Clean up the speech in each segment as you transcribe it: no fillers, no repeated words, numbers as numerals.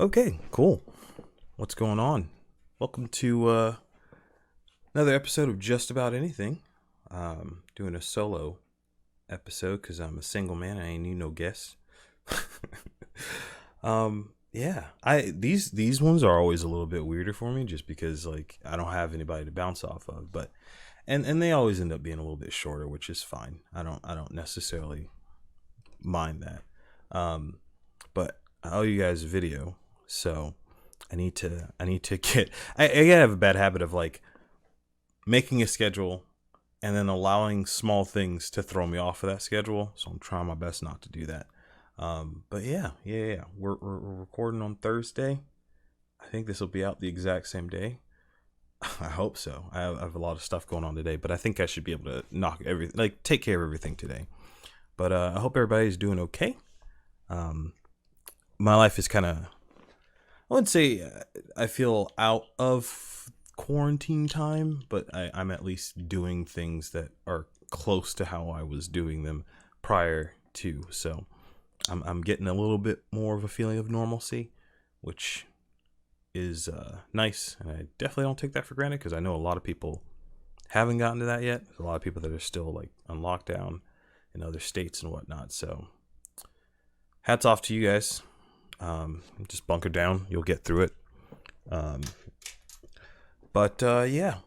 Okay, cool. What's going on? Welcome to another episode of Just About Anything. Doing a solo episode because I'm a single man. I ain't need no guests. Yeah. I these ones are always a little bit weirder for me, just because like I don't have anybody to bounce off of. But and they always end up being a little bit shorter, which is fine. I don't necessarily mind that. But I owe you guys a video, so I need to get I gotta have a bad habit of like making a schedule and then allowing small things to throw me off of that schedule. So I'm trying my best not to do that. But yeah. We're recording on Thursday. I think this will be out the exact same day. I hope so. I have a lot of stuff going on today, but I think I should be able to take care of everything today. But I hope everybody's doing okay. My life is kind of, I wouldn't say I feel out of quarantine time, but I'm at least doing things that are close to how I was doing them prior to. So I'm getting a little bit more of a feeling of normalcy, which is nice. And I definitely don't take that for granted, because I know a lot of people haven't gotten to that yet. There's a lot of people that are still like on lockdown in other states and whatnot. So hats off to you guys. Just bunker down. You'll get through it. But yeah,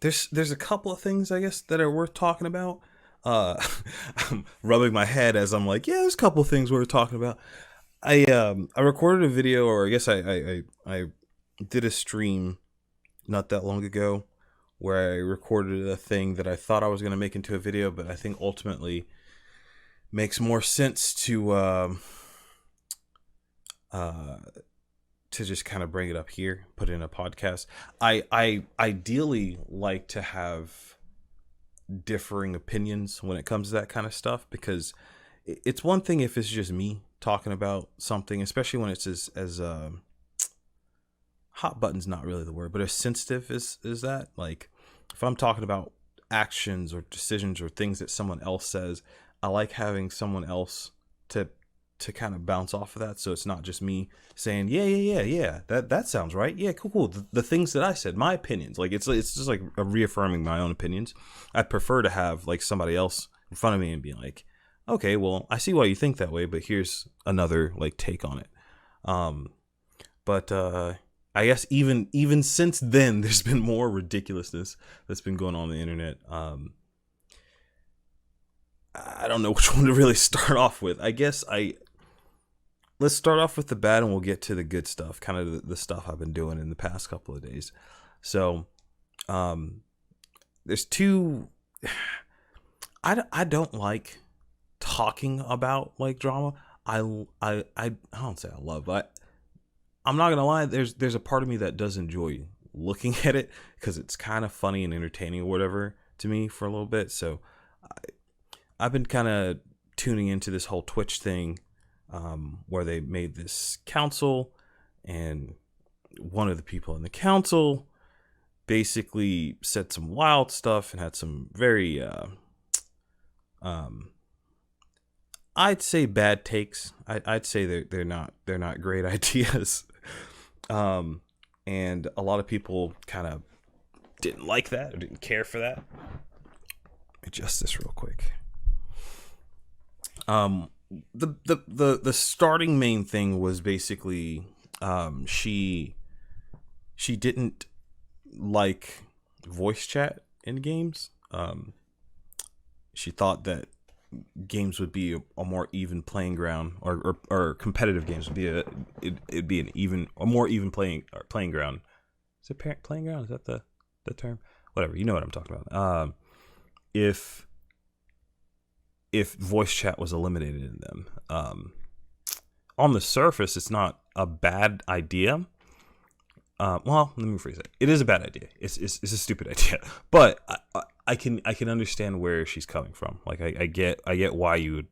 there's a couple of things I guess that are worth talking about. I'm rubbing my head as I'm like, yeah, there's a couple of things worth talking about. I recorded a video, or I guess I did a stream not that long ago where I recorded a thing that I thought I was gonna make into a video, but I think ultimately makes more sense to just kind of bring it up here, put it in a podcast. I ideally like to have differing opinions when it comes to that kind of stuff, because it's one thing if it's just me talking about something, especially when it's as hot button's not really the word, but as sensitive is that. Like if I'm talking about actions or decisions or things that someone else says, I like having someone else to kind of bounce off of that, so it's not just me saying yeah, that sounds right, yeah, cool. The things that I said, my opinions, like it's just like reaffirming my own opinions. I'd prefer to have like somebody else in front of me and be like, okay, well, I see why you think that way, but here's another like take on it. But I guess even since then there's been more ridiculousness that's been going on the internet. I don't know which one to really start off with. I guess let's start off with the bad and we'll get to the good stuff, kind of the stuff I've been doing in the past couple of days. So, there's two, I don't like talking about like drama. I don't say I love, but I'm not gonna lie. There's a part of me that does enjoy looking at it, because it's kind of funny and entertaining or whatever to me for a little bit. So I've been kind of tuning into this whole Twitch thing, where they made this council, and one of the people in the council basically said some wild stuff and had some very, I'd say bad takes. I'd say they're not great ideas, and a lot of people kind of didn't like that or didn't care for that. Adjust this real quick. The starting main thing was basically she didn't like voice chat in games. She thought that games would be a more even playing ground, or competitive games would be it'd be a more even playing ground. Is it playing ground? Is that the term? Whatever, you know what I'm talking about. If voice chat was eliminated in them. On the surface, it's not a bad idea. Well, let me rephrase it. It is a bad idea. It's a stupid idea. But I can understand where she's coming from. Like I get why you'd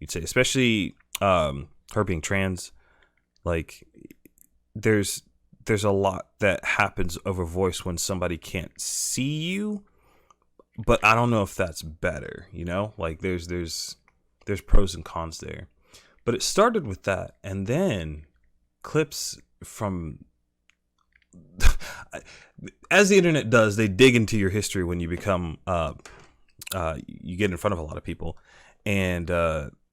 say, especially her being trans. Like there's a lot that happens over voice when somebody can't see you. But I don't know if that's better, you know? Like there's pros and cons there. But it started with that, and then clips from as the internet does, they dig into your history when you become you get in front of a lot of people, and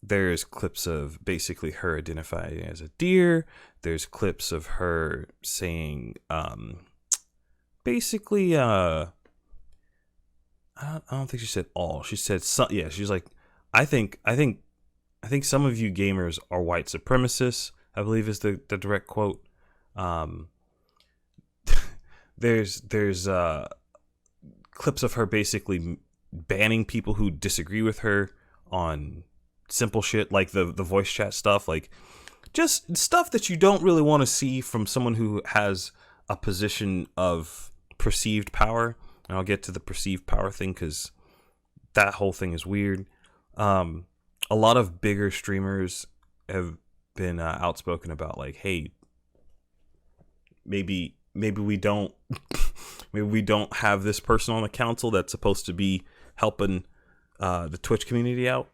there's clips of basically her identifying as a deer. There's clips of her saying basically I don't think she said all. She said some. Yeah, she's like, I think some of you gamers are white supremacists, I believe is the direct quote. There's clips of her basically banning people who disagree with her on simple shit like the voice chat stuff, like just stuff that you don't really want to see from someone who has a position of perceived power. And I'll get to the perceived power thing because that whole thing is weird. A lot of bigger streamers have been outspoken about like, hey, maybe we don't have this person on the council that's supposed to be helping the Twitch community out.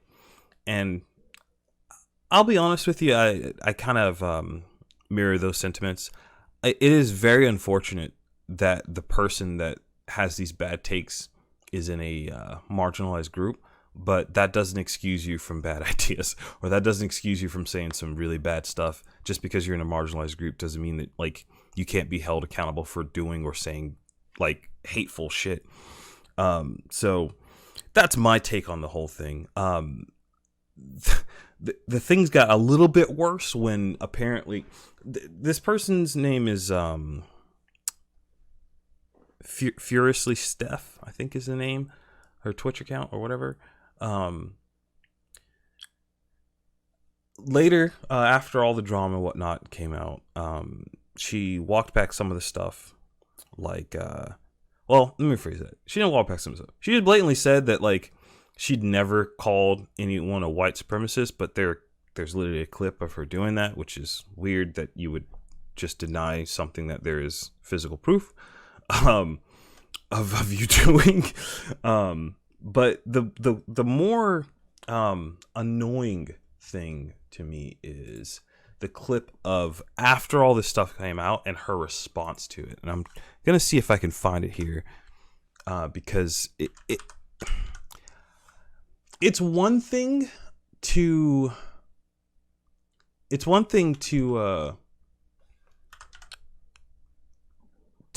And I'll be honest with you, I kind of mirror those sentiments. It is very unfortunate that the person that has these bad takes is in a marginalized group, but that doesn't excuse you from bad ideas, or that doesn't excuse you from saying some really bad stuff. Just because you're in a marginalized group doesn't mean that like you can't be held accountable for doing or saying like hateful shit. So that's my take on the whole thing. The things got a little bit worse when apparently this person's name is Furiously Steph, I think is the name, her Twitch account or whatever. Later, after all the drama and whatnot came out, she walked back some of the stuff. Like, well, let me rephrase that. She didn't walk back some of the stuff. She just blatantly said that like she'd never called anyone a white supremacist, but there's literally a clip of her doing that, which is weird that you would just deny something that there is physical proof of you doing. But the more annoying thing to me is the clip of after all this stuff came out and her response to it. And I'm gonna see if I can find it here, because it's one thing to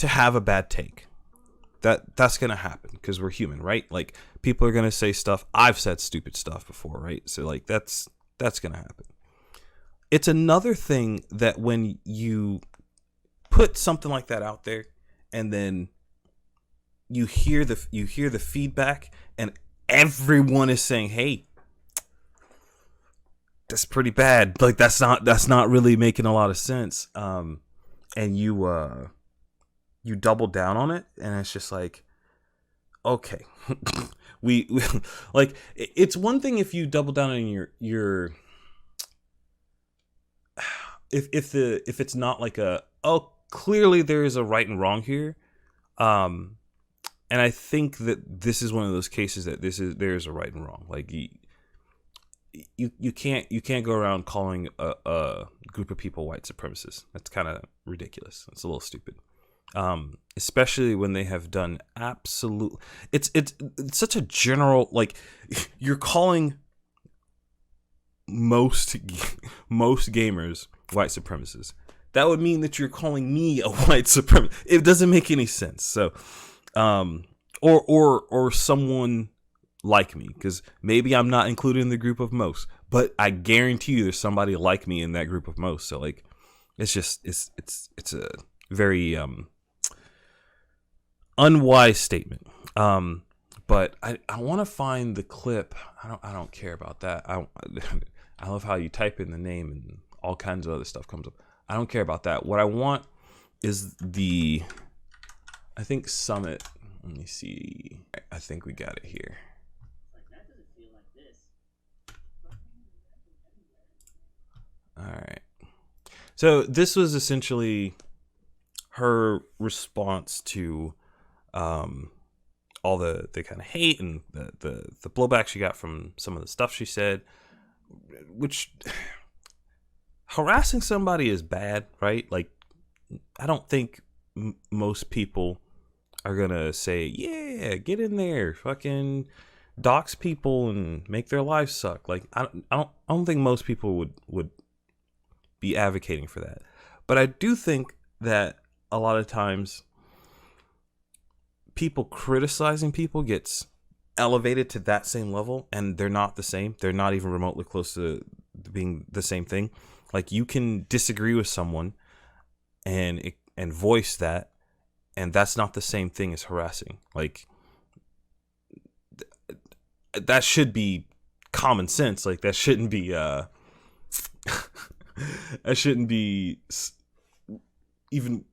have a bad take. That's gonna happen because we're human, right? Like people are gonna say stuff. I've said stupid stuff before, right? So like that's gonna happen. It's another thing that when you put something like that out there and then you hear the feedback and everyone is saying, hey, that's pretty bad. Like that's not really making a lot of sense. And you double down on it, and it's just like, okay, we like it's one thing if you double down on your if it's not like clearly there is a right and wrong here, and I think that this is one of those cases that there is a right and wrong. Like you can't go around calling a group of people white supremacists. That's kind of ridiculous. It's a little stupid. Especially when they have done absolute. It's such a general, like you're calling most gamers white supremacists. That would mean that you're calling me a white supremacist. It doesn't make any sense. So, or someone like me, because maybe I'm not included in the group of most, but I guarantee you there's somebody like me in that group of most. So like, it's just it's a very unwise statement. But I want to find the clip. I don't care about that. I love how you type in the name and all kinds of other stuff comes up. I don't care about that. What I want is I think Summit. Let me see. I think we got it here. All right. So this was essentially her response to all the kind of hate and the blowback she got from some of the stuff she said, which harassing somebody is bad, right? Like, I don't think most people are gonna say, "Yeah, get in there, fucking dox people and make their lives suck." Like, I don't think most people would be advocating for that. But I do think that a lot of times people criticizing people gets elevated to that same level, and they're not the same. They're not even remotely close to being the same thing. Like, you can disagree with someone and voice that, and that's not the same thing as harassing. Like, that should be common sense. Like, that shouldn't be that shouldn't be even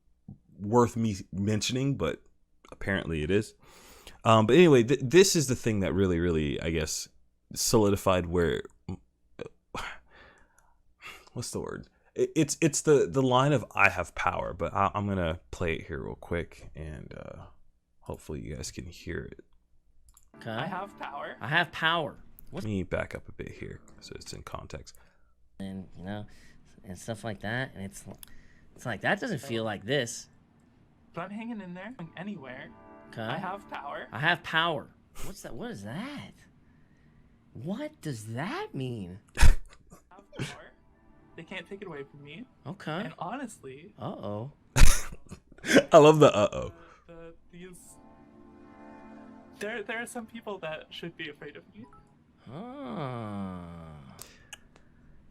worth me mentioning, but apparently it is. But anyway, this is the thing that really, really, I guess, solidified where. What's the word? It's the line of "I have power," but I'm gonna play it here real quick, and hopefully you guys can hear it. Okay. I have power. I have power. Let me back up a bit here so it's in context. And and stuff like that, and it's like that doesn't feel like this. But I'm hanging in there, going anywhere. Okay. I have power. I have power. What's that? What is that? What does that mean? I have power. They can't take it away from me. Okay. And honestly, Uh-oh. I love the uh-oh. There are some people that should be afraid of me.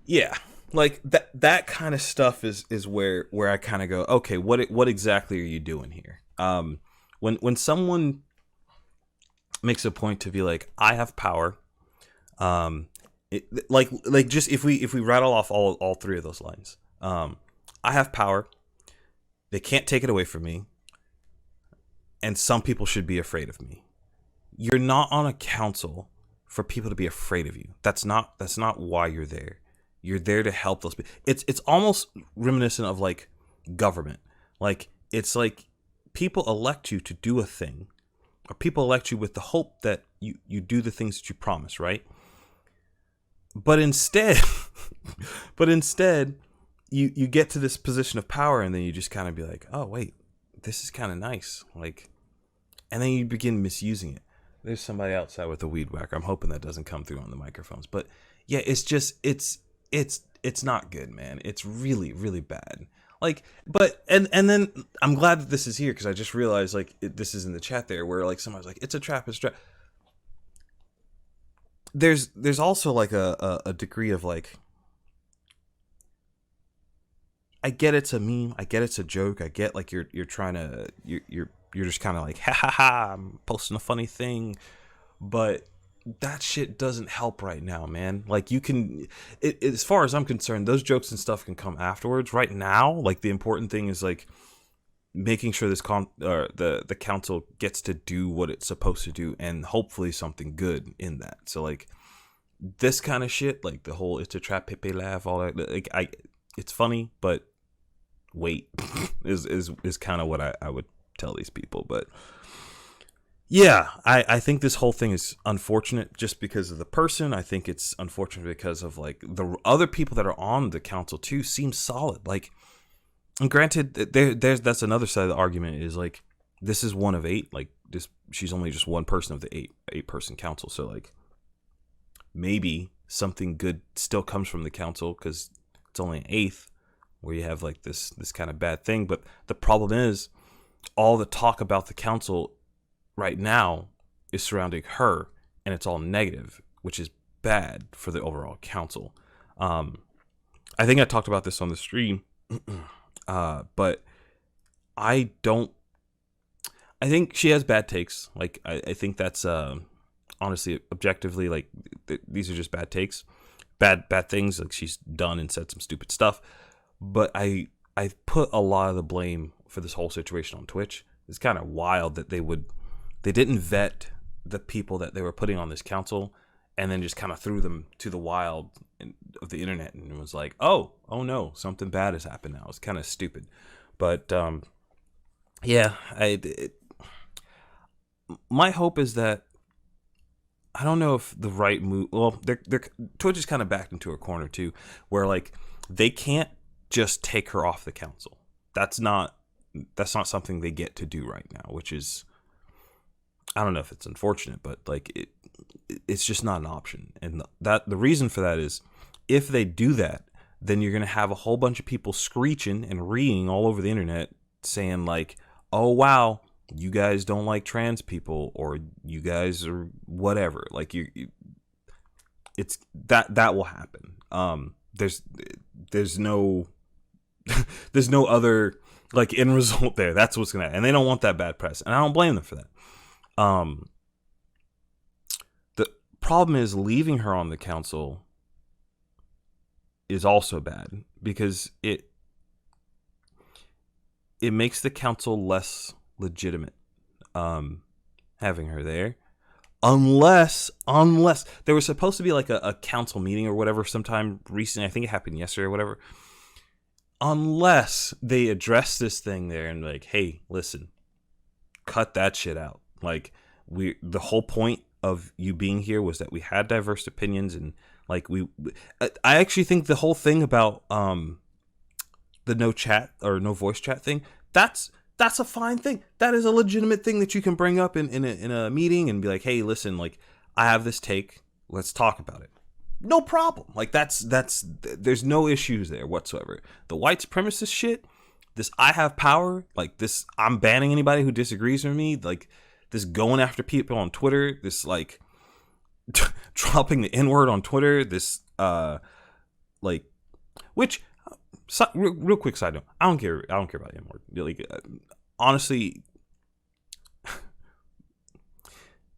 Yeah, like that kind of stuff is where I kind of go, okay, what exactly are you doing here? When someone makes a point to be like, I have power, like just if we rattle off all three of those lines, I have power, they can't take it away from me, and some people should be afraid of me. You're not on a council for people to be afraid of you. That's not why you're there. You're there to help those people. It's almost reminiscent of like government. Like, it's like people elect you to do a thing, or people elect you with the hope that you do the things that you promise, right? But instead, you get to this position of power, and then you just kind of be like, oh wait, this is kind of nice, like, and then you begin misusing it. There's somebody outside with a weed whacker. I'm hoping that doesn't come through on the microphones. But yeah, it's just it's not good, man. It's really, really bad. Like, but and then I'm glad that this is here, because I just realized, like, this is in the chat there where like somebody's like, it's a trap, it's a trap. There's also like a degree of like, I get it's a meme, I get it's a joke, I get like you're trying to you're just kind of like, ha ha ha, I'm posting a funny thing, but that shit doesn't help right now, man. Like, you can, as far as I'm concerned, those jokes and stuff can come afterwards. Right now, like, the important thing is like making sure this the council gets to do what it's supposed to do, and hopefully something good in that. So like this kind of shit, like the whole "it's a trap, Pepe laugh," all that, like, it's funny, but wait, is kind of what I would tell these people. But yeah, I think this whole thing is unfortunate just because of the person. I think it's unfortunate because of like the other people that are on the council too seem solid. Like, and granted, that's another side of the argument is like, this is one of 8. Like, she's only just one person of the 8 person council. So like, maybe something good still comes from the council because it's only an 8th, where you have like this kind of bad thing. But the problem is, all the talk about the council right now is surrounding her, and it's all negative, which is bad for the overall council. I think I talked about this on the stream, but I think she has bad takes. Like, I think that's honestly, objectively, like, these are just bad takes, bad things. Like, she's done and said some stupid stuff, but I put a lot of the blame for this whole situation on Twitch. It's kind of wild that they didn't vet the people that they were putting on this council, and then just kind of threw them to the wild of the internet, and it was like, oh no, something bad has happened now. It's kind of stupid. But yeah, my hope is that, I don't know if the right move. Well, Twitch is kind of backed into a corner too, where like they can't just take her off the council. That's not something they get to do right now, which is, I don't know if it's unfortunate, but like it's just not an option. And the reason for that is, if they do that, then you're going to have a whole bunch of people screeching and reading all over the internet saying like, oh, wow, you guys don't like trans people, or you guys are whatever. Like it's that will happen. There's no there's no other like end result there. That's what's gonna, and they don't want that bad press, and I don't blame them for that. The problem is leaving her on the council is also bad, because it makes the council less legitimate, having her there, unless there was supposed to be like a council meeting or whatever sometime recently. I think it happened yesterday or whatever. Unless they address this thing there and like, hey, listen, cut that shit out. Like, the whole point of you being here was that we had diverse opinions, and like I actually think the whole thing about the no chat or no voice chat thing, that's a fine thing. That is a legitimate thing that you can bring up in a meeting and be like, hey, listen, like, I have this take, let's talk about it. No problem. Like, there's no issues there whatsoever. The white supremacist shit, this I have power, like this, I'm banning anybody who disagrees with me, like this going after people on Twitter, this like dropping the N-word on Twitter, this like, which real quick side note, I don't care about the N-word. Like, honestly,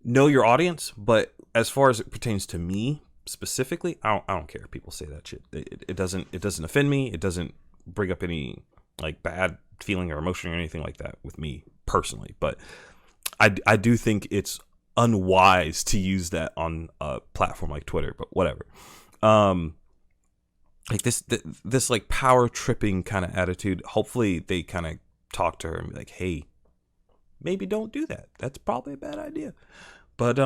know your audience, but as far as it pertains to me specifically, I don't care if people say that shit. It doesn't offend me. It doesn't bring up any like bad feeling or emotion or anything like that with me personally. But I do think it's unwise to use that on a platform like Twitter. But whatever. Like this like power tripping kind of attitude. Hopefully they kind of talk to her and be like, hey, maybe don't do that. That's probably a bad idea. But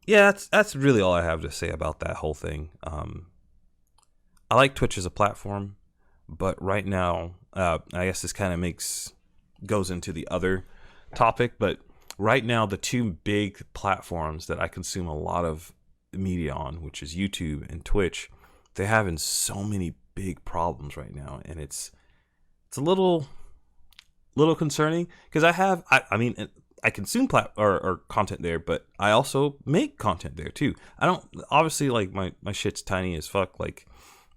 yeah, that's really all I have to say about that whole thing. I like Twitch as a platform, but right now, I guess this kind of goes into the other topic. But right now, the two big platforms that I consume a lot of media on, which is YouTube and Twitch, they're having so many big problems right now, and it's a little concerning, because I mean, I consume or content there, but I also make content there too. I don't, obviously, like my shit's tiny as fuck. Like,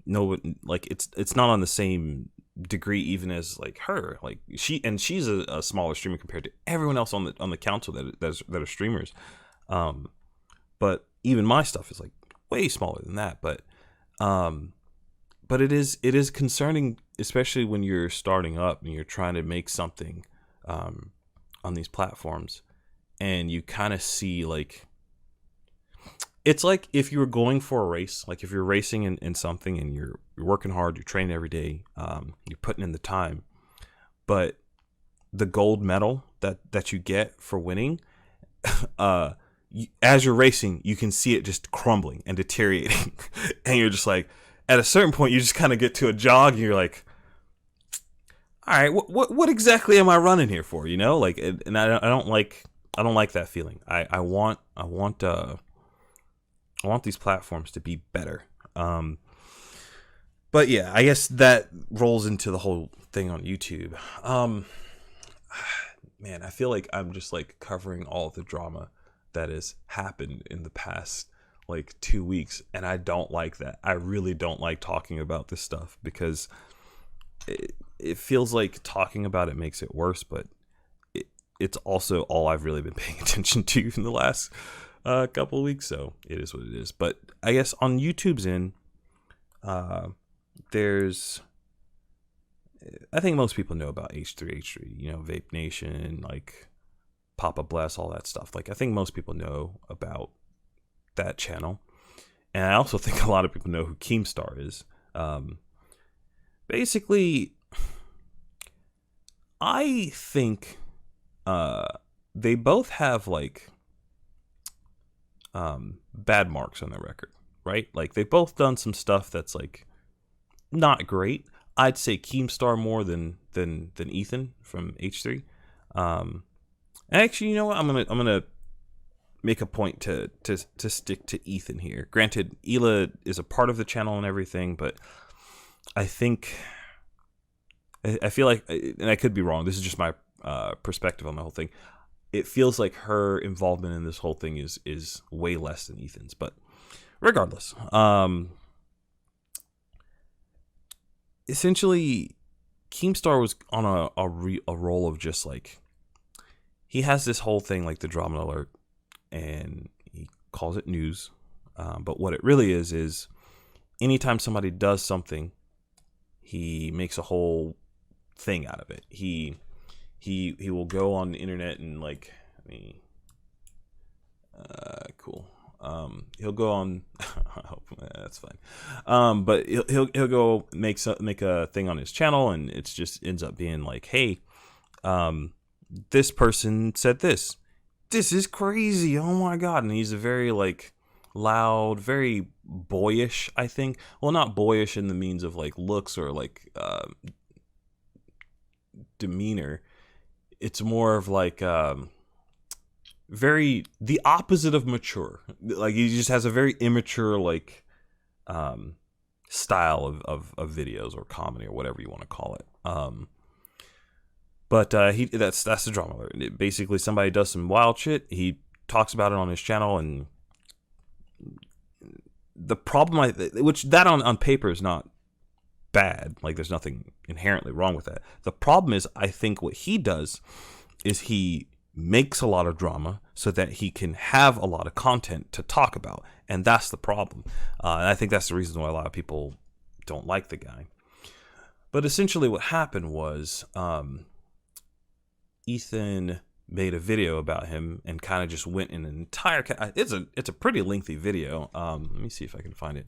no, like it's not on the same degree even as like her. Like she's a smaller streamer compared to everyone else on the council that are streamers. But even my stuff is like way smaller than that. But it is concerning, especially when you're starting up and you're trying to make something on these platforms, and you kind of see like, it's like if you were going for a race, like if you're racing in something and you're working hard, you're training every day, you're putting in the time, but the gold medal that you get for winning, as you're racing, you can see it just crumbling and deteriorating. And you're just like, at a certain point, you just kind of get to a jog and you're like, all right, what exactly am I running here for? You know, like, and I don't like that feeling. I want these platforms to be better. But yeah, I guess that rolls into the whole thing on YouTube. Man, I feel like I'm just like covering all of the drama that has happened in the past like 2 weeks, and I don't like that. I really don't like talking about this stuff, because it feels like talking about it makes it worse, but it's also all I've really been paying attention to in the last couple of weeks, so it is what it is. But I guess on YouTube's end, there's, I think most people know about H3H3, you know, Vape Nation, like Papa Bless, all that stuff. Like, I think most people know about that channel, and I also think a lot of people know who Keemstar is. Basically, I think they both have like bad marks on their record, right? Like, they've both done some stuff that's like not great. I'd say Keemstar more than Ethan from H3. Actually, you know what? I'm gonna make a point to stick to Ethan here. Granted, Hila is a part of the channel and everything, but I think I feel like, and I could be wrong. This is just my perspective on the whole thing. It feels like her involvement in this whole thing is way less than Ethan's, but regardless, essentially, Keemstar was on a roll of just like, he has this whole thing like the drama alert, and he calls it news, but what it really is anytime somebody does something, he makes a whole thing out of it. He will go on the internet and like, cool. He'll go on. That's fine. But he'll go make a thing on his channel, and it's just ends up being like, hey, this person said this. This is crazy. Oh my god! And he's a very like loud, very boyish. I think. Well, not boyish in the means of like looks or like demeanor. It's more of like very the opposite of mature. Like he just has a very immature like style of videos or comedy or whatever you want to call it. But that's the drama alert. Basically, somebody does some wild shit. He talks about it on his channel, and the problem, which that on paper is not bad. Like there's nothing inherently wrong with that. The problem is, I think what he does is he makes a lot of drama so that he can have a lot of content to talk about, and that's the problem. And I think that's the reason why a lot of people don't like the guy. But essentially, what happened was Ethan made a video about him and kind of just went in an entire. It's a pretty lengthy video. Let me see if I can find it.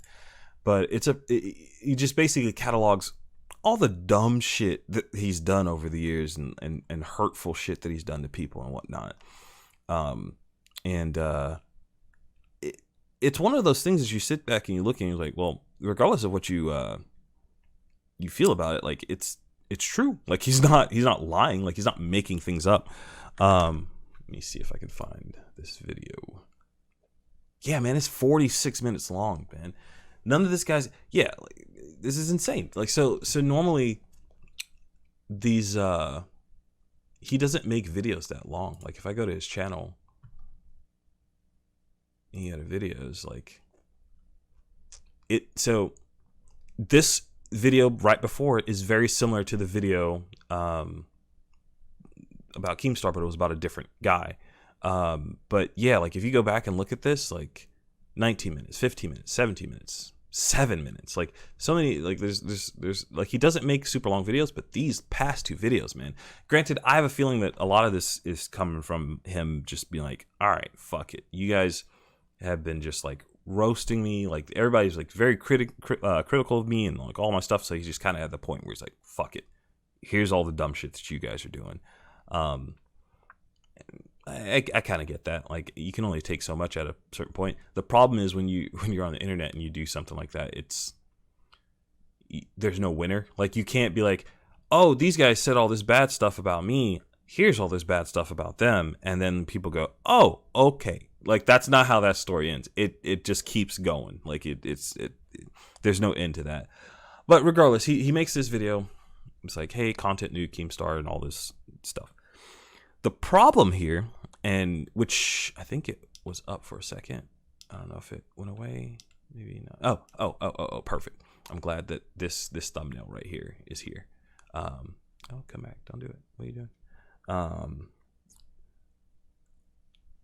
But he just basically catalogs all the dumb shit that he's done over the years and hurtful shit that he's done to people and whatnot. It's one of those things as you sit back and you look and you're like, well, regardless of what you feel about it, like it's true. Like he's not lying. Like he's not making things up. Let me see if I can find this video. Yeah, man, it's 46 minutes long, man. None of this guy's, yeah, like, this is insane. Like, so normally these, he doesn't make videos that long. Like if I go to his channel, he had videos like so this video right before it is very similar to the video, about Keemstar, but it was about a different guy. But yeah, like if you go back and look at this, like 19 minutes, 15 minutes, 17 minutes, 7 minutes, like so many, like there's like he doesn't make super long videos, but these past two videos, man, granted, I have a feeling that a lot of this is coming from him just being like, all right, fuck it, you guys have been just like roasting me, like everybody's like very critical of me and like all my stuff, so he's just kind of at the point where he's like, fuck it, here's all the dumb shit that you guys are doing. I kind of get that. Like you can only take so much at a certain point. The problem is when you're on the internet and you do something like that, there's no winner. Like you can't be like, oh, these guys said all this bad stuff about me, here's all this bad stuff about them, and then people go, oh, okay. Like that's not how that story ends. It just keeps going. Like there's no end to that. But regardless, he makes this video. It's like, hey, content new Keemstar and all this stuff. The problem here, and which I think it was up for a second. I don't know if it went away. Maybe not. Oh, perfect. I'm glad that this thumbnail right here is here. Oh, come back. Don't do it. What are you doing?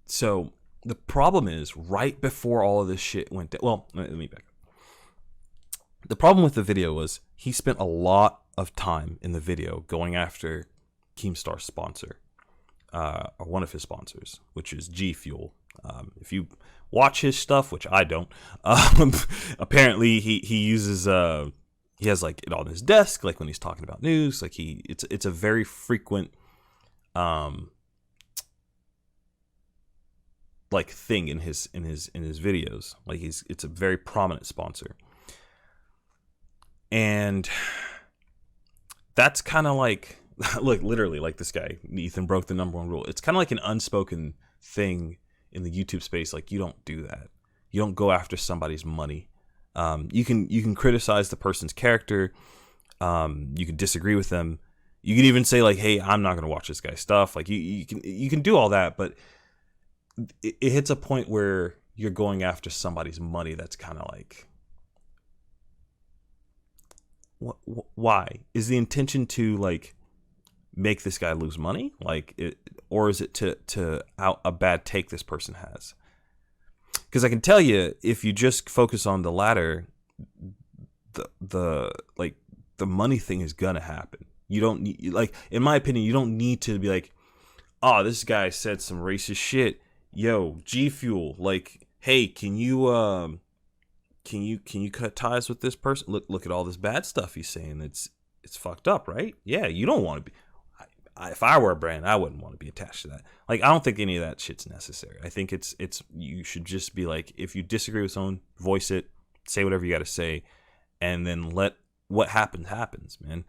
So the problem is right before all of this shit went down. Well, let me back up. The problem with the video was he spent a lot of time in the video going after Keemstar's sponsor. Or one of his sponsors, which is G Fuel. If you watch his stuff, which I don't, apparently he uses he has like it on his desk, like when he's talking about news. Like it's a very frequent like thing in his videos. Like it's a very prominent sponsor. And that's kind of like, look, literally, like this guy, Ethan, broke the number one rule. It's kind of like an unspoken thing in the YouTube space. Like, you don't do that. You don't go after somebody's money. You can criticize the person's character. You can disagree with them. You can even say like, "Hey, I'm not gonna watch this guy's stuff." Like you can do all that, but it hits a point where you're going after somebody's money. That's kind of like, why is the intention to like make this guy lose money, like it, or is it to out a bad take this person has? Because I can tell you, if you just focus on the latter, the like the money thing is gonna happen. You don't need, like, in my opinion, you don't need to be like, oh, this guy said some racist shit. Yo, G Fuel, like, hey, can you cut ties with this person? Look at all this bad stuff he's saying. It's fucked up, right? Yeah, you don't want to be. If I were a brand, I wouldn't want to be attached to that. Like, I don't think any of that shit's necessary. I think it's you should just be like, if you disagree with someone, voice it, say whatever you got to say, and then let what happens, man.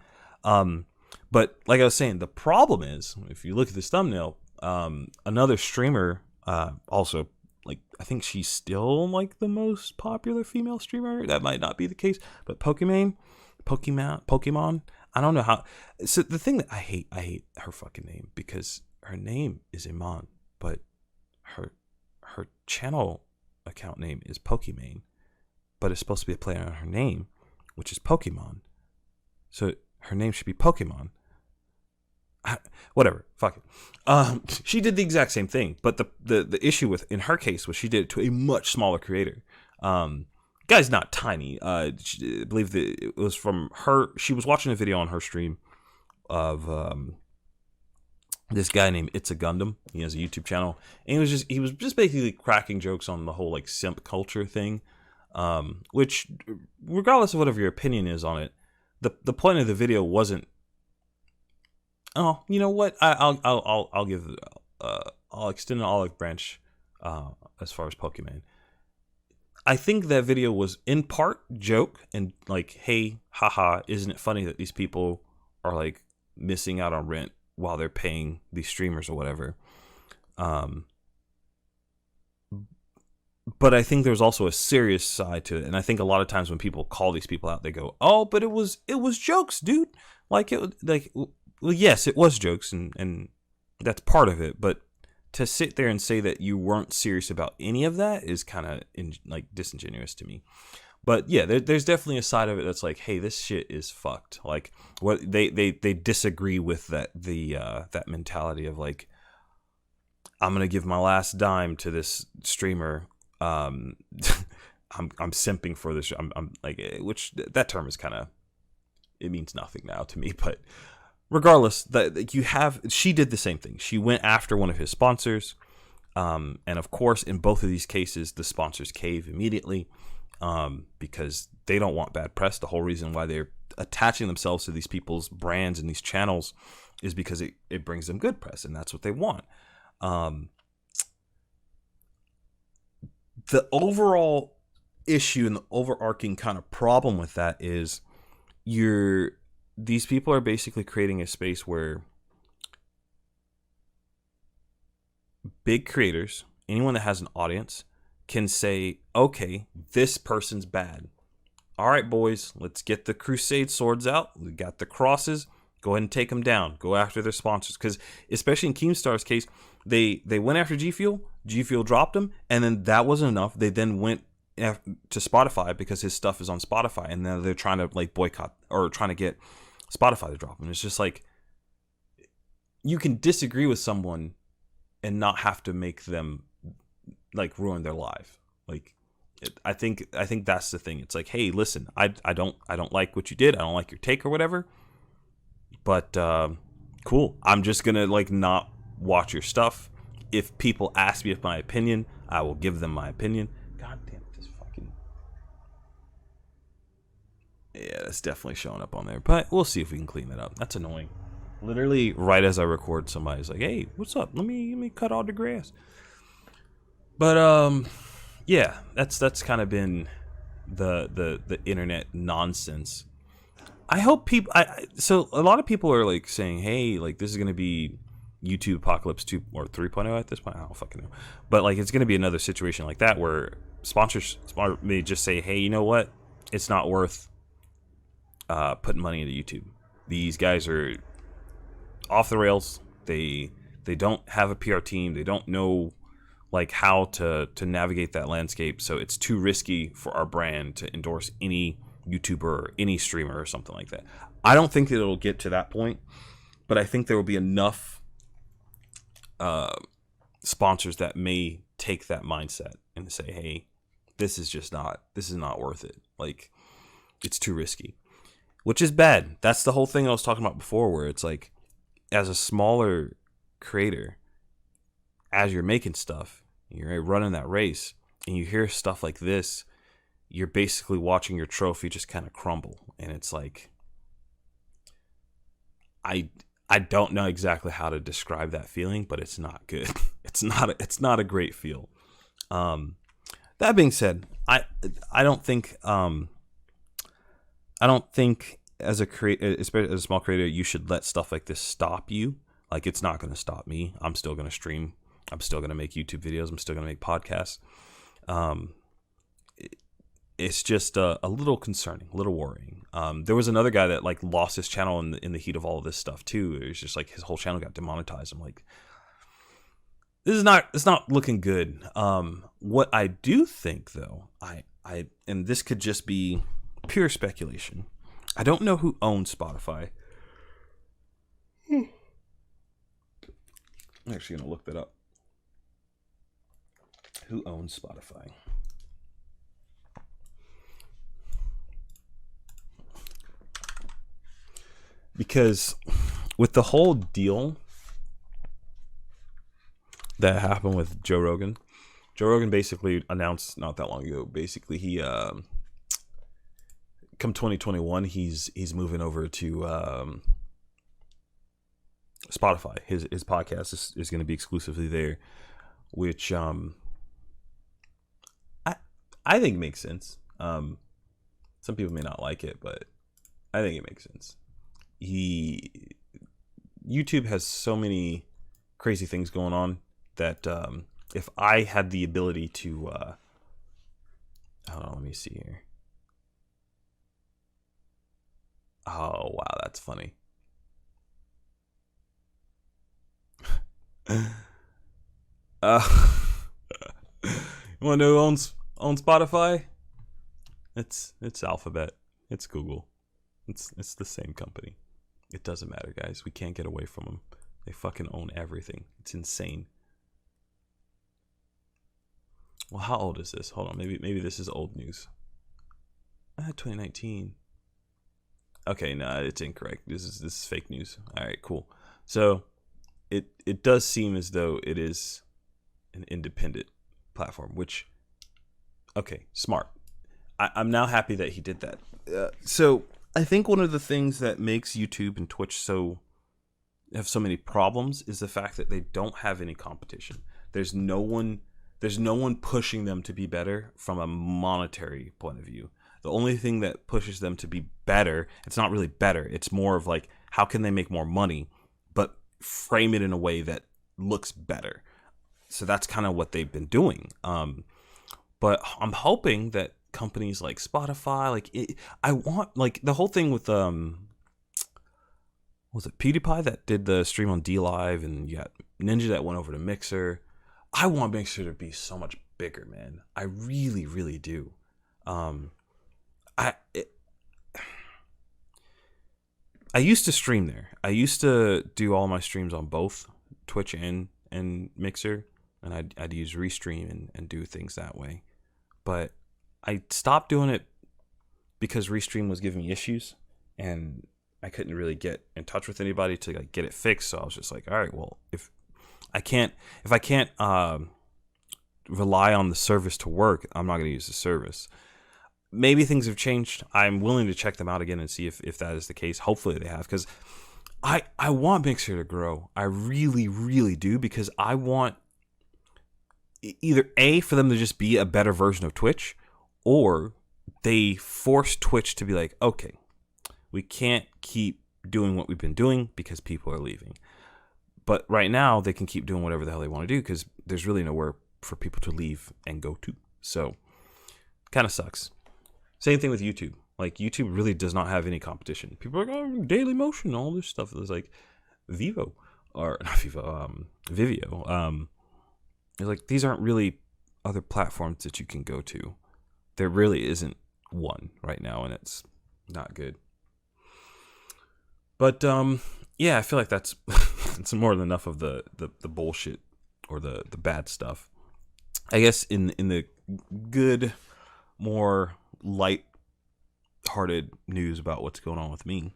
But like I was saying, the problem is, if you look at this thumbnail, another streamer, also, like, I think she's still like the most popular female streamer. That might not be the case, but Pokimane, I don't know how. So the thing that I hate her fucking name, because her name is Iman, but her channel account name is Pokimane, but it's supposed to be a play on her name, which is Pokemon. So her name should be Pokemon. Whatever, fuck it. She did the exact same thing, but the issue with, in her case, was she did it to a much smaller creator. Guy's not tiny. I believe that it was from her. She was watching a video on her stream of this guy named It's a Gundam. He has a YouTube channel, and he was just basically cracking jokes on the whole like simp culture thing. Which, regardless of whatever your opinion is on it, the point of the video wasn't, oh, you know what? I'll give I'll extend an olive branch as far as Pokemon. I think that video was in part joke and like, hey, haha, isn't it funny that these people are like missing out on rent while they're paying these streamers or whatever. But I think there's also a serious side to it, and I think a lot of times when people call these people out, they go, "Oh, but it was jokes, dude." Like well, yes, it was jokes, and that's part of it. But to sit there and say that you weren't serious about any of that is kind of like disingenuous to me. But yeah, there's definitely a side of it that's like, hey, this shit is fucked. Like, what they disagree with that mentality of like, I'm gonna give my last dime to this streamer. I'm simping for this. I'm like, which that term is kind of, it means nothing now to me. But regardless, that she did the same thing. She went after one of his sponsors, and of course, in both of these cases, the sponsors cave immediately, because they don't want bad press. The whole reason why they're attaching themselves to these people's brands and these channels is because it brings them good press, and that's what they want. The overall issue and the overarching kind of problem with that is these people are basically creating a space where big creators, anyone that has an audience, can say, okay, this person's bad. All right, boys, let's get the crusade swords out. We got the crosses. Go ahead and take them down. Go after their sponsors. Because especially in Keemstar's case, they went after G Fuel. G Fuel dropped him. And then that wasn't enough. They then went to Spotify because his stuff is on Spotify. And now they're trying to like boycott or trying to get Spotify to drop him. It's just like, you can disagree with someone and not have to make them like ruin their life. Like, I think that's the thing. It's like, hey, listen, I don't like what you did. I don't like your take or whatever. But cool. I'm just gonna like not watch your stuff. If people ask me my opinion, I will give them my opinion. God damn it, this fucking, yeah, that's definitely showing up on there. But we'll see if we can clean that up. That's annoying. Literally, right as I record, somebody's like, "Hey, what's up? Let me cut all the grass." But yeah, that's kind of been the internet nonsense. I hope people. So a lot of people are like saying, "Hey, like this is gonna be YouTube Apocalypse 2 or 3.0 at this point." I don't fucking know, but like it's gonna be another situation like that where sponsors may just say, "Hey, you know what? It's not worth putting money into YouTube. These guys are off the rails. They don't have a PR team. They don't know like how to navigate that landscape. So it's too risky for our brand to endorse any YouTuber or any streamer or something like that." I don't think that it'll get to that point, but I think there will be enough sponsors that may take that mindset and say, "Hey, this is not worth it. Like, it's too risky," which is bad. That's the whole thing I was talking about before, where it's like, as a smaller creator, as you're making stuff, you're running that race, and you hear stuff like this, you're basically watching your trophy just kind of crumble. And it's like, I don't know exactly how to describe that feeling, but it's not good. It's not a great feel. That being said, I don't think as a creator, especially as a small creator, you should let stuff like this stop you. Like, it's not going to stop me. I'm still going to stream. I'm still going to make YouTube videos. I'm still going to make podcasts. It's just a little concerning, a little worrying. There was another guy that like lost his channel in the heat of all of this stuff too. It was just like his whole channel got demonetized. I'm like, it's not looking good. What I do think though, and this could just be pure speculation. I don't know who owns Spotify. I'm actually gonna look that up. Who owns Spotify? Because with the whole deal that happened with Joe Rogan basically announced not that long ago, basically he come 2021 he's moving over to Spotify. His podcast is going to be exclusively there, which I think makes sense. Some people may not like it, but I think it makes sense. YouTube has so many crazy things going on that if I had the ability to hold on, let me see here. Oh wow, that's funny. You want to know who owns Spotify? It's Alphabet. It's Google. It's the same company. It doesn't matter, guys. We can't get away from them. They fucking own everything. It's insane. Well, how old is this? Hold on. Maybe this is old news. 2019. Okay, no, it's incorrect. This is fake news. All right, cool. So it does seem as though it is an independent platform, which, okay, smart. I'm now happy that he did that. So I think one of the things that makes YouTube and Twitch have so many problems is the fact that they don't have any competition. There's no one pushing them to be better from a monetary point of view. The only thing that pushes them to be better, it's not really better. It's more of like, how can they make more money, but frame it in a way that looks better. So that's kind of what they've been doing. But I'm hoping that companies like Spotify, I want like the whole thing with was it PewDiePie that did the stream on DLive, and you got Ninja that went over to Mixer. I want Mixer to be so much bigger, man. I really, really do. I used to stream there. I used to do all my streams on both Twitch and Mixer, and I'd use Restream and do things that way. But I stopped doing it because Restream was giving me issues, and I couldn't really get in touch with anybody to like get it fixed. So I was just like, all right, well, if I can't rely on the service to work, I'm not going to use the service. Maybe things have changed. I'm willing to check them out again and see if that is the case. Hopefully they have, because I want Mixer to grow. I really, really do, because I want either A, for them to just be a better version of Twitch, or they force Twitch to be like, okay, We can't keep doing what we've been doing because people are leaving. But right now, they can keep doing whatever the hell they want to do because there's really nowhere for people to leave and go to. So, kind of sucks. Same thing with YouTube. Like, YouTube really does not have any competition. People are like, oh, Daily Motion, all this stuff. There's like Vivo, or not Vivo, Vivio. It's like, these aren't really other platforms that you can go to. There really isn't one right now, and it's not good. But yeah, I feel like that's it's more than enough of the bullshit or the bad stuff. I guess in the good, more light-hearted news about what's going on with me,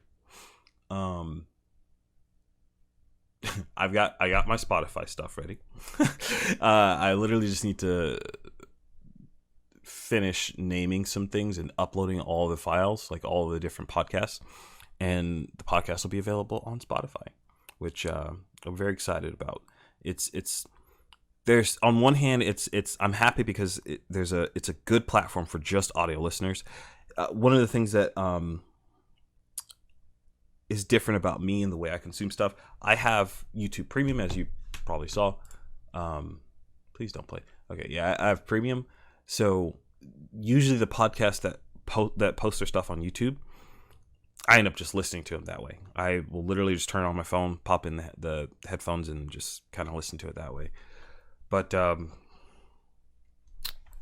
I got my Spotify stuff ready. I literally just need to finish naming some things and uploading all the files, like all the different podcasts, and the podcast will be available on Spotify, which I'm very excited about. There's on one hand, I'm happy because it's a good platform for just audio listeners. One of the things that is different about me and the way I consume stuff, I have YouTube Premium, as you probably saw. Please don't play. Okay, yeah, I have Premium. So usually the podcasts that post their stuff on YouTube, I end up just listening to them that way. I will literally just turn on my phone, pop in the headphones, and just kind of listen to it that way. But not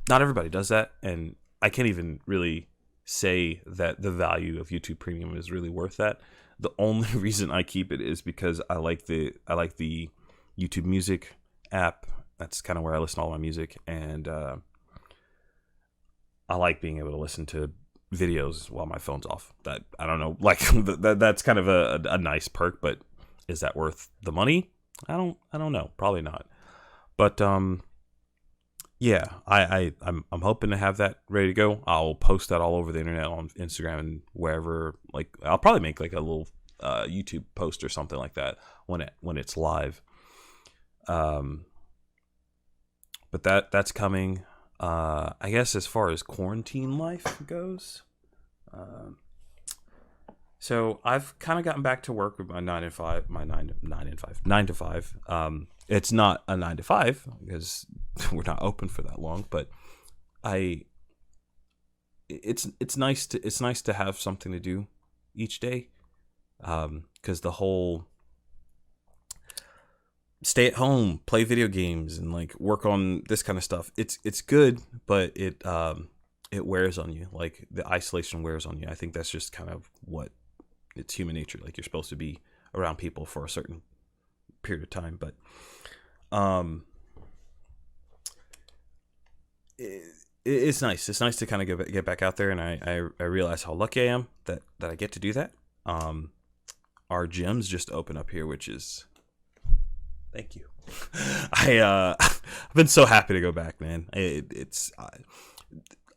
everybody does that, and I can't even really say that the value of YouTube Premium is really worth that. The only reason I keep it is because I like the YouTube Music app. That's kind of where I listen to all my music, and I like being able to listen to videos while my phone's off. That, I don't know, like that's kind of a nice perk, but is that worth the money? I don't know. Probably not. But yeah, I'm hoping to have that ready to go. I'll post that all over the internet on Instagram and wherever. Like, I'll probably make like a little YouTube post or something like that when it's live. But that's coming. I guess as far as quarantine life goes, so I've kind of gotten back to work with my 9 to 5. It's not a 9 to 5 because we're not open for that long, but it's nice to have something to do each day, because the whole stay at home, play video games, and like work on this kind of stuff, it's good, but it wears on you. Like, the isolation wears on you. I think that's just kind of what it's human nature. Like, you're supposed to be around people for a certain period of time, but it's nice. It's nice to kind of get back out there, and I realize how lucky I am that I get to do that. Our gyms just opened up here, which is, thank you. I've been so happy to go back, man.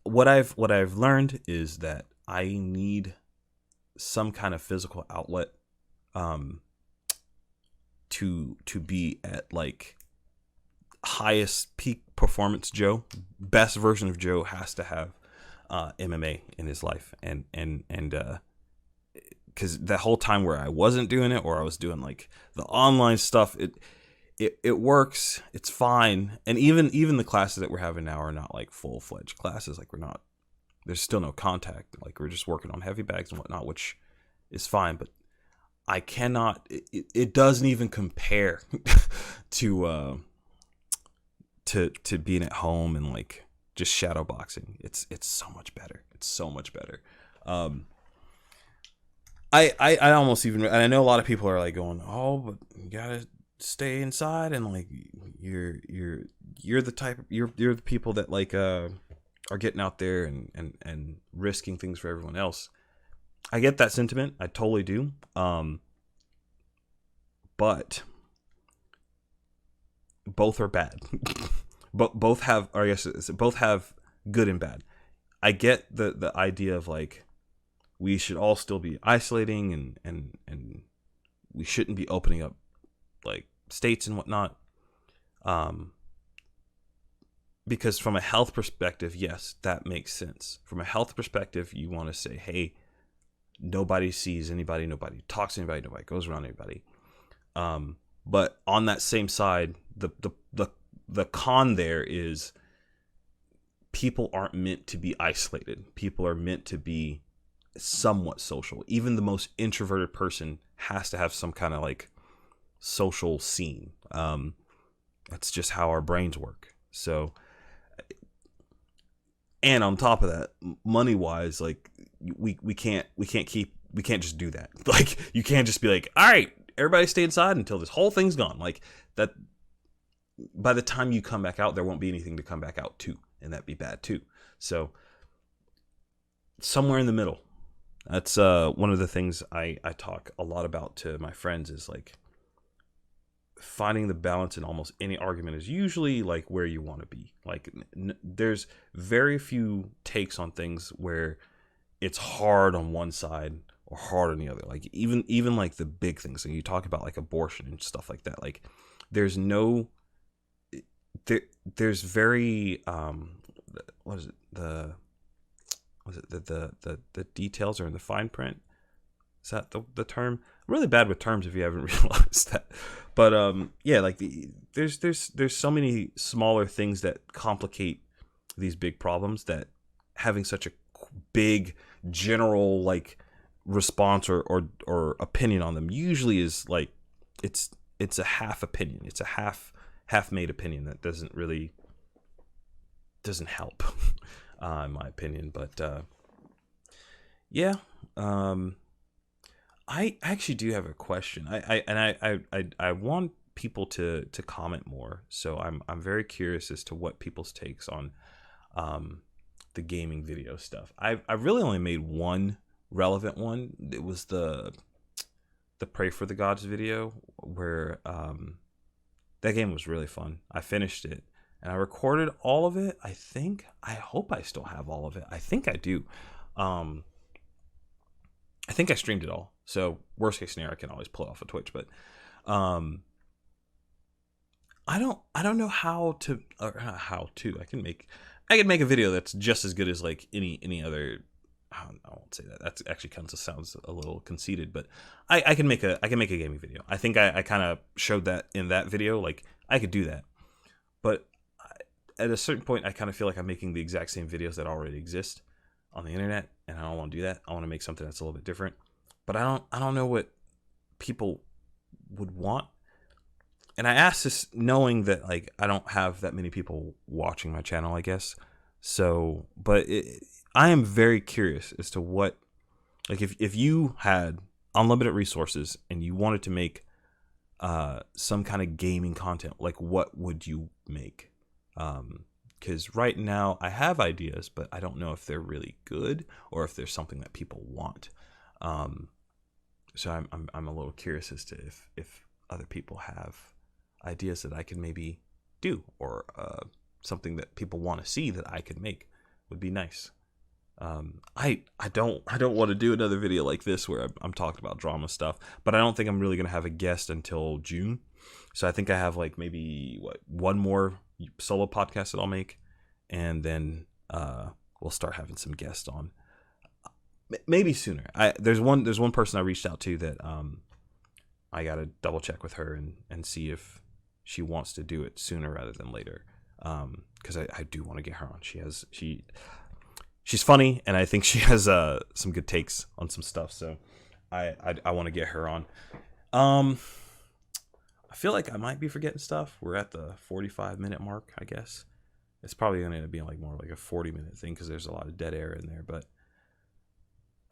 What I've learned is that I need some kind of physical outlet to be at like highest peak performance Joe. Best version of Joe has to have MMA in his life, and because the whole time where I wasn't doing it, or I was doing like the online stuff, it works, it's fine. And even the classes that we're having now are not like full-fledged classes. Like, there's still no contact. Like, we're just working on heavy bags and whatnot, which is fine, but I cannot, it doesn't even compare to being at home and like just shadow boxing. It's so much better. It's so much better. I almost even, and I know a lot of people are like going, oh, but you gotta stay inside, and like you're the type, you're the people that like are getting out there and risking things for everyone else. I get that sentiment. I totally do. But both are bad. But both have, or I guess both have good and bad. I get the idea of like, we should all still be isolating, and we shouldn't be opening up like states and whatnot. Because from a health perspective, yes, that makes sense. From a health perspective, you want to say, hey, Nobody sees anybody. Nobody talks to anybody. Nobody goes around anybody. But on that same side, the con there is people aren't meant to be isolated. People are meant to be somewhat social. Even the most introverted person has to have some kind of like social scene. That's just how our brains work. So, and on top of that, money wise, like we can't just do that. Like you can't just be like, all right, everybody stay inside until this whole thing's gone. Like that. By the time you come back out, there won't be anything to come back out to, and that'd be bad too. So somewhere in the middle. That's one of the things I talk a lot about to my friends is like finding the balance in almost any argument is usually like where you want to be. Like there's very few takes on things where it's hard on one side or hard on the other. Like even like the big things. So you talk about like abortion and stuff like that. Like there's very what is it, the details are in the fine print. Is that the term? I'm really bad with terms if you haven't realized that. But yeah, like there's so many smaller things that complicate these big problems that having such a big general like response or opinion on them usually is like it's a half opinion. It's a half made opinion that doesn't help in my opinion. But yeah, I actually do have a question. I want people to comment more. So I'm very curious as to what people's takes on the gaming video stuff. I really only made one relevant one. It was the Pray for the Gods video where that game was really fun. I finished it and I recorded all of it. I hope I still have all of it. I think I do. I think I streamed it all. So worst case scenario, I can always pull it off of Twitch. But I don't know how to. I can make a video that's just as good as like any other. I won't say that. That's actually kind of sounds a little conceited, but I can make a gaming video. I think I kind of showed that in that video. Like I could do that, but at a certain point, I kind of feel like I'm making the exact same videos that already exist on the internet, and I don't want to do that. I want to make something that's a little bit different, but I don't know what people would want. And I asked this knowing that like I don't have that many people watching my channel, I guess. So, but I am very curious as to what, like if you had unlimited resources and you wanted to make some kind of gaming content, like what would you make? Because right now I have ideas, but I don't know if they're really good or if there's something that people want. So I'm a little curious as to if other people have ideas that I can maybe do, or something that people want to see that I could make would be nice. I don't want to do another video like this where I'm talking about drama stuff, but I don't think I'm really gonna have a guest until June. So I think I have like maybe one more solo podcast that I'll make, and then we'll start having some guests on. Maybe sooner. There's one person I reached out to that I gotta double check with her and see if she wants to do it sooner rather than later. Because I do want to get her on. She's funny, and I think she has some good takes on some stuff. So I want to get her on. I feel like I might be forgetting stuff. We're at the 45-minute mark, I guess. It's probably going to be like more like a 40-minute thing because there's a lot of dead air in there. But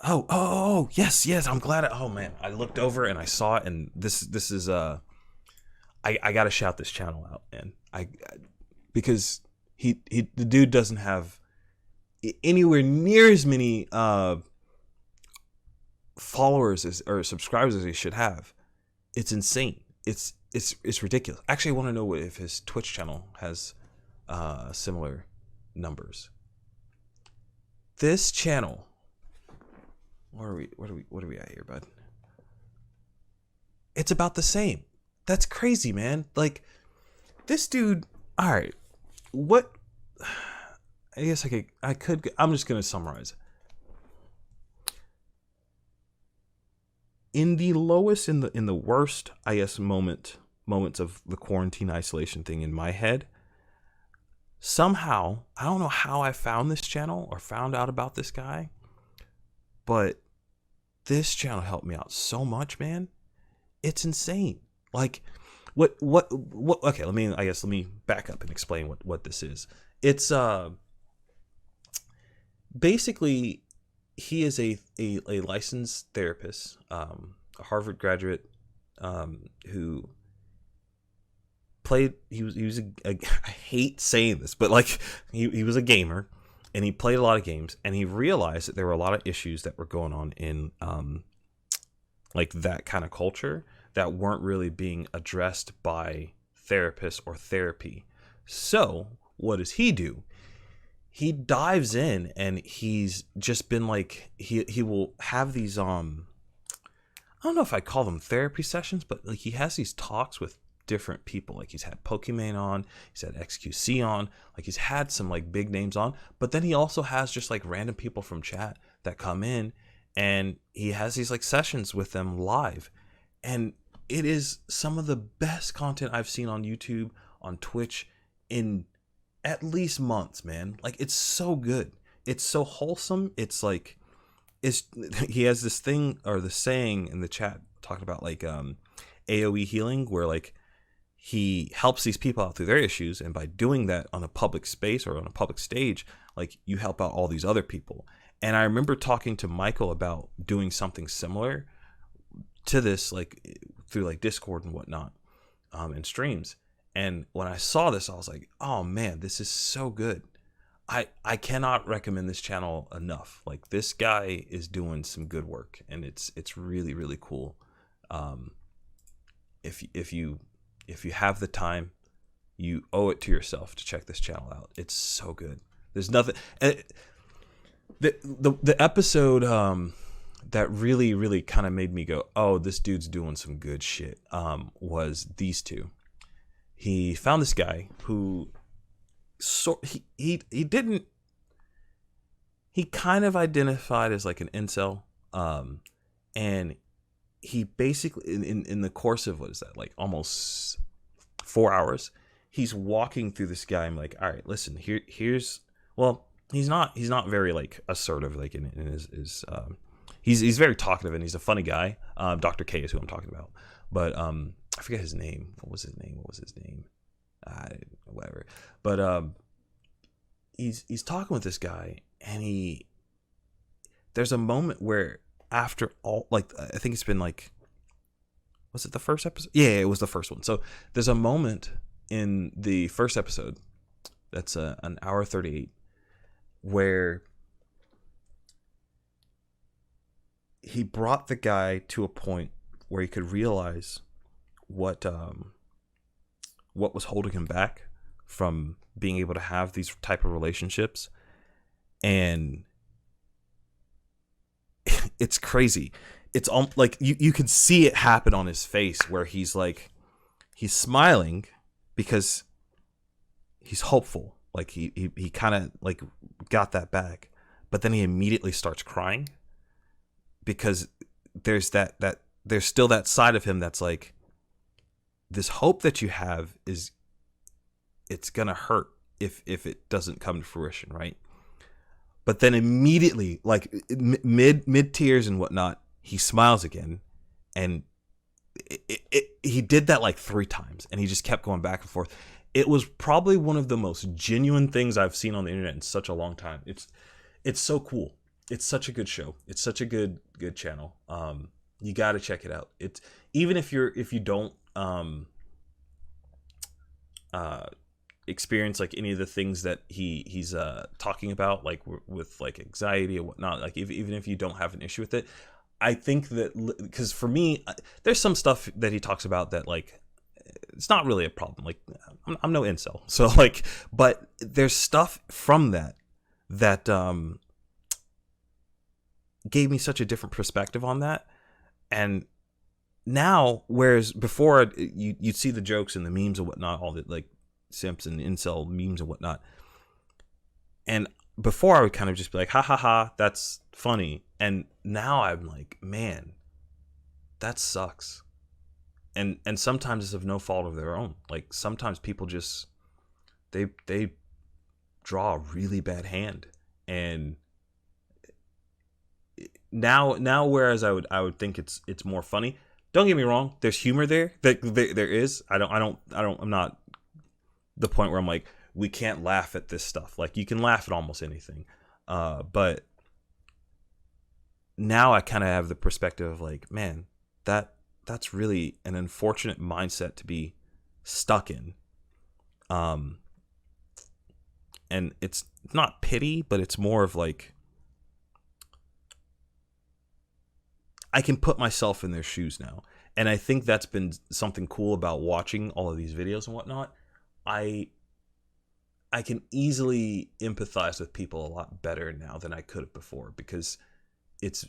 oh yes, I'm glad. Oh man, I looked over and I saw it, and this is I got to shout this channel out, man. Because the dude doesn't have anywhere near as many followers or subscribers as he should have. It's insane. It's ridiculous. Actually, I want to know if his Twitch channel has similar numbers. This channel. What are we at here, bud? It's about the same. That's crazy, man. Like this dude. All right. What? I guess I'm just gonna summarize it. in the lowest, in the worst, I guess, moments of the quarantine isolation thing in my head, somehow, I don't know how I found this channel or found out about this guy, but this channel helped me out so much, man. It's insane. Like, what okay, let me back up and explain what this is. It's basically, he is a licensed therapist, a Harvard graduate, who played. He was I hate saying this, but like he was a gamer, and he played a lot of games, and he realized that there were a lot of issues that were going on in like that kind of culture that weren't really being addressed by therapists or therapy. So what does he do? He dives in, and he's just been like, he will have these I don't know if I call them therapy sessions, but like he has these talks with different people. Like he's had Pokimane on, he's had XQC on, like he's had some like big names on, but then he also has just like random people from chat that come in, and he has these like sessions with them live. And it is some of the best content I've seen on YouTube, on Twitch, in at least months, man. Like, it's so good. It's so wholesome. It's like, he has this thing, or the saying in the chat talking about like AoE healing, where like he helps these people out through their issues, and by doing that on a public space or on a public stage, like you help out all these other people. And I remember talking to Michael about doing something similar to this, like through like Discord and whatnot, and streams. And when I saw this, I was like, oh man, this is so good. I cannot recommend this channel enough. Like, this guy is doing some good work, and it's really, really cool. If you have the time, you owe it to yourself to check this channel out. It's so good. There's nothing. The episode that really kind of made me go, oh, this dude's doing some good shit, was these two. He found this guy who he kind of identified as like an incel, and he basically in the course of, what is that, like almost 4 hours, he's walking through this guy. I'm like, all right, listen, here's, well, he's not very like assertive, like in his he's very talkative, and he's a funny guy. Dr. K is who I'm talking about, but I forget his name. What was his name? Whatever. But he's talking with this guy, and there's a moment where, after all, like, I think it's been like, was it the first episode? Yeah, it was the first one. So there's a moment in the first episode that's an hour 38 where he brought the guy to a point where he could realize what was holding him back from being able to have these type of relationships. And it's crazy. It's like you can see it happen on his face, where he's smiling because he's hopeful. Like he kind of like got that back, but then he immediately starts crying because there's there's still that side of him that's like, this hope that you have it's gonna hurt if it doesn't come to fruition, right? But then immediately, like mid tears and whatnot, he smiles again, and he did that like 3 times, and he just kept going back and forth. It was probably one of the most genuine things I've seen on the internet in such a long time. It's so cool. It's such a good show. It's such a good channel. You got to check it out. It's, even if you don't experience like any of the things that he's talking about, like with like anxiety and whatnot, like even if you don't have an issue with it, I think that, because for me, there's some stuff that he talks about that, like, it's not really a problem. Like, I'm no incel, so like, but there's stuff from that gave me such a different perspective on that. And now, whereas before you'd see the jokes and the memes and whatnot, all the like simps and incel memes and whatnot, and before I would kind of just be like, ha ha ha, that's funny. And now I'm like, man, that sucks. And sometimes it's of no fault of their own. Like sometimes people just they draw a really bad hand. And now whereas I would think it's more funny. Don't get me wrong, there's humor there. There is. I'm not the point where I'm like, we can't laugh at this stuff. Like, you can laugh at almost anything. But now I kind of have the perspective of like, man, that's really an unfortunate mindset to be stuck in. And it's not pity, but it's more of like, I can put myself in their shoes now. And I think that's been something cool about watching all of these videos and whatnot. I can easily empathize with people a lot better now than I could have before, because it's,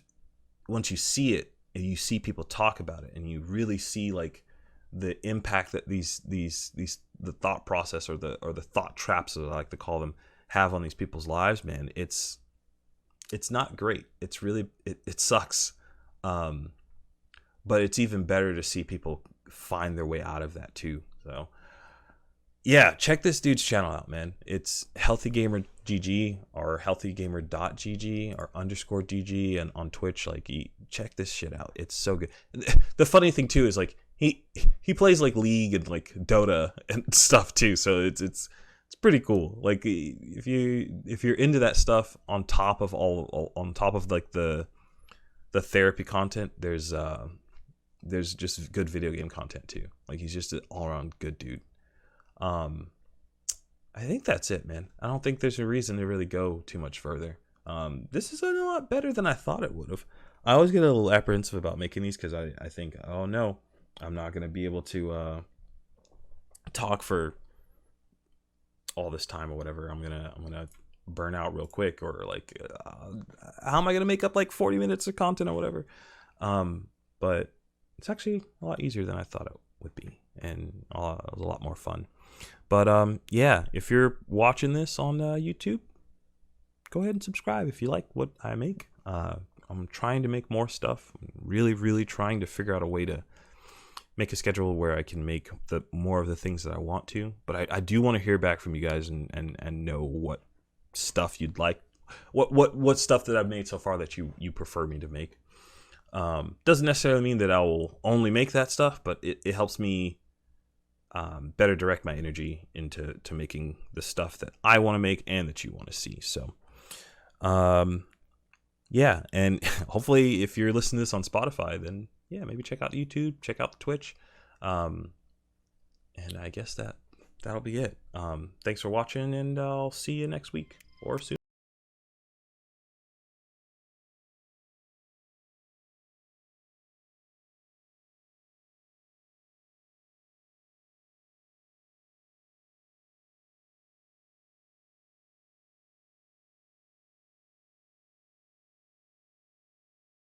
once you see it and you see people talk about it and you really see like the impact that these the thought process or the thought traps, as I like to call them, have on these people's lives, man, it's not great. It's really, it sucks. But it's even better to see people find their way out of that too. So yeah, check this dude's channel out, man. It's HealthyGamerGG or HealthyGamer.gg or _GG, and on Twitch. Like, check this shit out. It's so good. The funny thing too is like he plays like League and like Dota and stuff too. So it's pretty cool. Like, if you're into that stuff, on top of like the therapy content, there's just good video game content too. Like, he's just an all-around good dude. I think that's it, man. I don't think there's a reason to really go too much further. This is a lot better than I thought it would have. I always get a little apprehensive about making these because I think, oh no, I'm not going to be able to talk for all this time or whatever. I'm gonna burn out real quick, or like, how am I going to make up like 40 minutes of content or whatever? But it's actually a lot easier than I thought it would be, and it was a lot more fun. But yeah, if you're watching this on YouTube, go ahead and subscribe if you like what I make. I'm trying to make more stuff. I'm really trying to figure out a way to make a schedule where I can make more of the things that I want to. But I do want to hear back from you guys and know what stuff you'd like, what stuff that I've made so far that you prefer me to make. Doesn't necessarily mean that I will only make that stuff, but it helps me better direct my energy into making the stuff that I want to make and that you want to see. So yeah, and hopefully if you're listening to this on Spotify, then yeah, maybe check out YouTube, check out the Twitch, and I guess that'll be it. Thanks for watching, and I'll see you next week or soon.